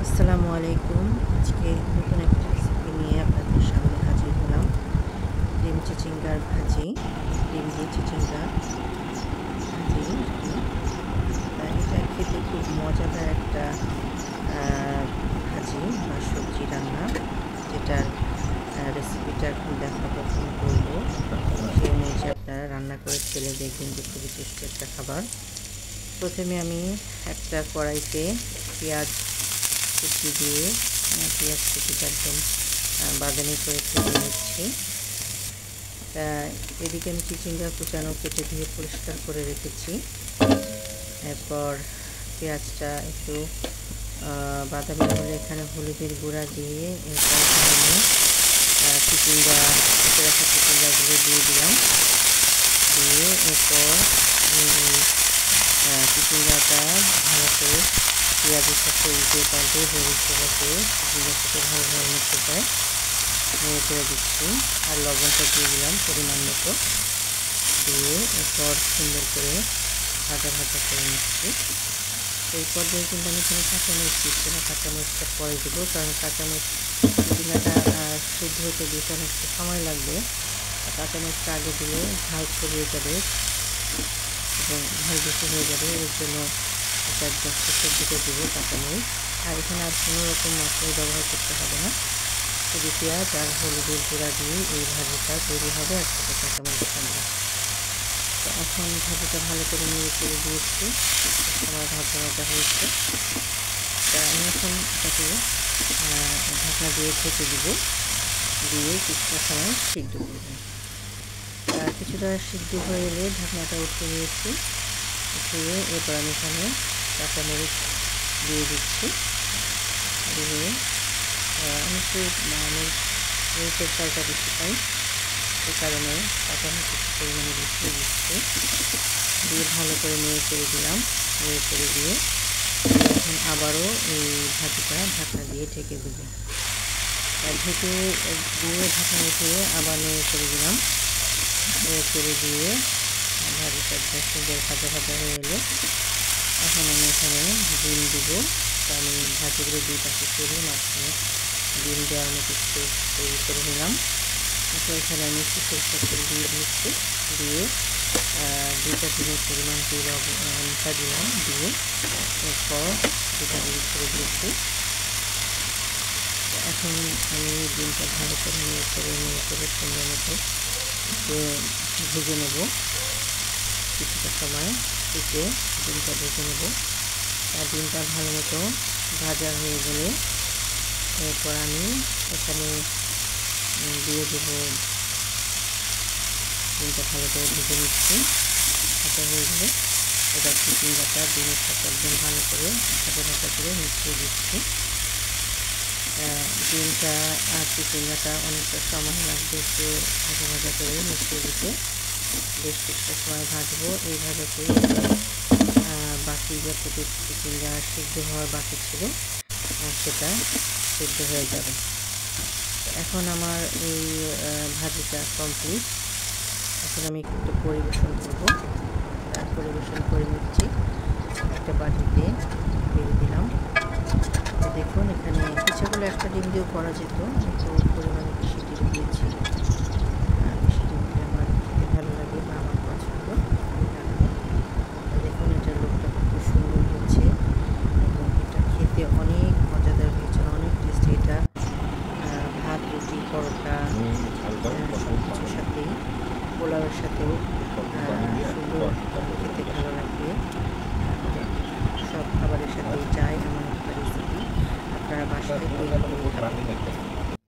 আসসালামু আলাইকুম। আজকে নতুন একটা রেসিপি নিয়ে আপনাদের সামনে হাজির হলাম। ডিম চিচিঙ্গার ভাজি, ডিম দিয়ে চিচিঙ্গা ভাজি আরকি। এটা খেতে খুব মজাদার একটা আ ভাজি বা সবজি রান্না, যেটার রেসিপিটা এখন দেখাবো, এখন বলবো। সেই অনুযায়ী আপনারা রান্না করে খেলে দেখবেন যে খুবই টেস্টি একটা খাবার। প্রথমে আমি একটা কড়াইতে পেঁয়াজ কুচি দিয়ে পেঁয়াজ কুচিটা একদম বাদামি করে ভেজে নিচ্ছি। এদিকে আমি চিচিঙ্গা কুচানো কেটে ধুয়ে পরিষ্কার করে রেখেছি। এরপর পেঁয়াজটা একটু বাদামি হলে এখানে হলুদের গুঁড়া দিয়ে এরপর আমি চিচিঙ্গা কেটে রাখা চিচিঙ্গাগুলো দিয়ে দিলাম। দিয়ে এরপর চিচিঙ্গাটা ভালো করে পেঁয়াজের সাথে উল্টে পাল্টে হলুদ করে চিচিঙ্গার সাথে ভালোভাবে মিশে যায়, নেড়ে করে দিচ্ছি। আর লবণটা দিয়ে দিলাম পরিমাণ মতো, দিয়ে এরপর সুন্দর করে ভাজা ভাজা করে নিচ্ছি। এই পর্যায়ে কিন্তু আমি এখানে কাঁচামরিচ দিচ্ছি না, কাঁচামরিচটা পরে দেবো, কারণ কাঁচামরিচ চিচিঙ্গাটা সিদ্ধ হতে দিতে অনেকটা সময় লাগবে। কাঁচামরিচটা আগে দিলে ঝাল ছড়িয়ে যাবে এবং ঝাল বেশি হয়ে যাবে, এর জন্য এটা একদম শেষের দিকে দেবো কাঁচামরিচ। আর এখানে আর কোনো রকম মশলা ব্যবহার করতে হবে না, শুধু পেঁয়াজ আর হলুদের গুঁড়া দিয়ে এই ভাজিটা তৈরি হবে, আর সাথে কাঁচামরিচ থাকবে। তো এখন ভাজিটা ভালো করে নেড়ে চেড়ে দিয়েছি, সময় ভাজা ভাজা হয়েছে। তা আমি এখন এটাকে ঢাকনা দিয়ে ঢেকে দিব, দিয়ে কিছুটা সময় সিদ্ধ করব। কিছুটা সিদ্ধ হয়ে এলে ঢাকনাটা উঠিয়ে নিয়েছি, উঠিয়ে এরপর আমি এখানে কাঁচামরিচ দিয়ে দিচ্ছি। দিয়ে আমি একটু মরিচের চালটা বেশি পাই, সে কারণে কাঁচামরিচ একটু পরিমাণে বেশি দিচ্ছি। দিয়ে ভালো করে নেড়ে চেড়ে দিলাম, নেড়ে চেড়ে দিয়ে এখন আবারও এই ভাজিটা ঢাকনা দিয়ে ঢেকে দেবো। ঢেকে দিয়ে ঢাকনা উঠিয়ে আবার নেড়ে চেড়ে দিলাম, নেড়ে চেড়ে দিয়ে ভাজিটা একদম সুন্দর ভাজা ভাজা হয়ে এলে এখন আমি এখানে ডিম দেবো। তো আমি ভাজিগুলো দুই পাশে সরিয়ে মাঝখানে ডিম দেওয়ার মতো স্পেস তৈরি করে নিলাম। তো এখানে আমি একটু সরিষার তেল দিয়ে দিচ্ছি, দিয়ে 2টা ডিমের পরিমাণ দিয়ে লবণটা দিলাম, দিয়ে এরপর 2টা ডিম ছেড়ে দিয়েছি। এখন আমি ডিমটা ভালো করে নিয়ে করে সুন্দর মতো ভেজে নেব। কিছুটা সময় থেকে ডিমটা ভেজে নেব। আর ডিমটা ভালো মতো ভাজা হয়ে গেলে এরপর আমি এখানে দিয়ে দেবো, ডিমটা ভালো করে ভেজে নিচ্ছি। ভাজা হয়ে গেলে এবার চিচিঙ্গাটা ডিমের সাথে একদম ভালো করে ভাজা ভাজা করে মিশিয়ে দিচ্ছি। ডিমটা আর চিচিঙ্গাটা অনেকটা সময় লাগবে একটু ভাজা ভাজা করে মিশিয়ে দিতে, বেশ কিছুটা সময় ভাজবো। এই ভাজাতে বাকি যতটুকু চিচিঙ্গা সিদ্ধ হওয়ার বাকি ছিল সেটা সিদ্ধ হয়ে যাবে। এখন আমার এই ভাজিটা কমপ্লিট। এখন আমি একটু পরিবেশন করব। পরিবেশন করে নিচ্ছি, একটা বাটিতে বেড়ে দিলাম। দেখুন এখানে ইচ্ছাগুলো একটা ডিম দিয়েও করা যেত, কিন্তু পরিমাণে বেশি ডিম দিয়েছি। বেশি ডিম দিলে আমার খেতে ভালো লাগে বা আমার পছন্দ, এই কারণে। দেখুন এটার লোকটা কত সুন্দর হয়েছে এবং এটা খেতে অনেক মজাদার হয়েছে, অনেক টেস্টি। এটা ভাত, রুটি, পরোটা সব কিছুর সাথেই, পোলাওয়ের সাথেও সুন্দর খেতে ভালো লাগবে। সব খাবারের সাথেই চাই এমন একটা রেসিপি, আপনারা বাসায় তৈরি করে খাবেন।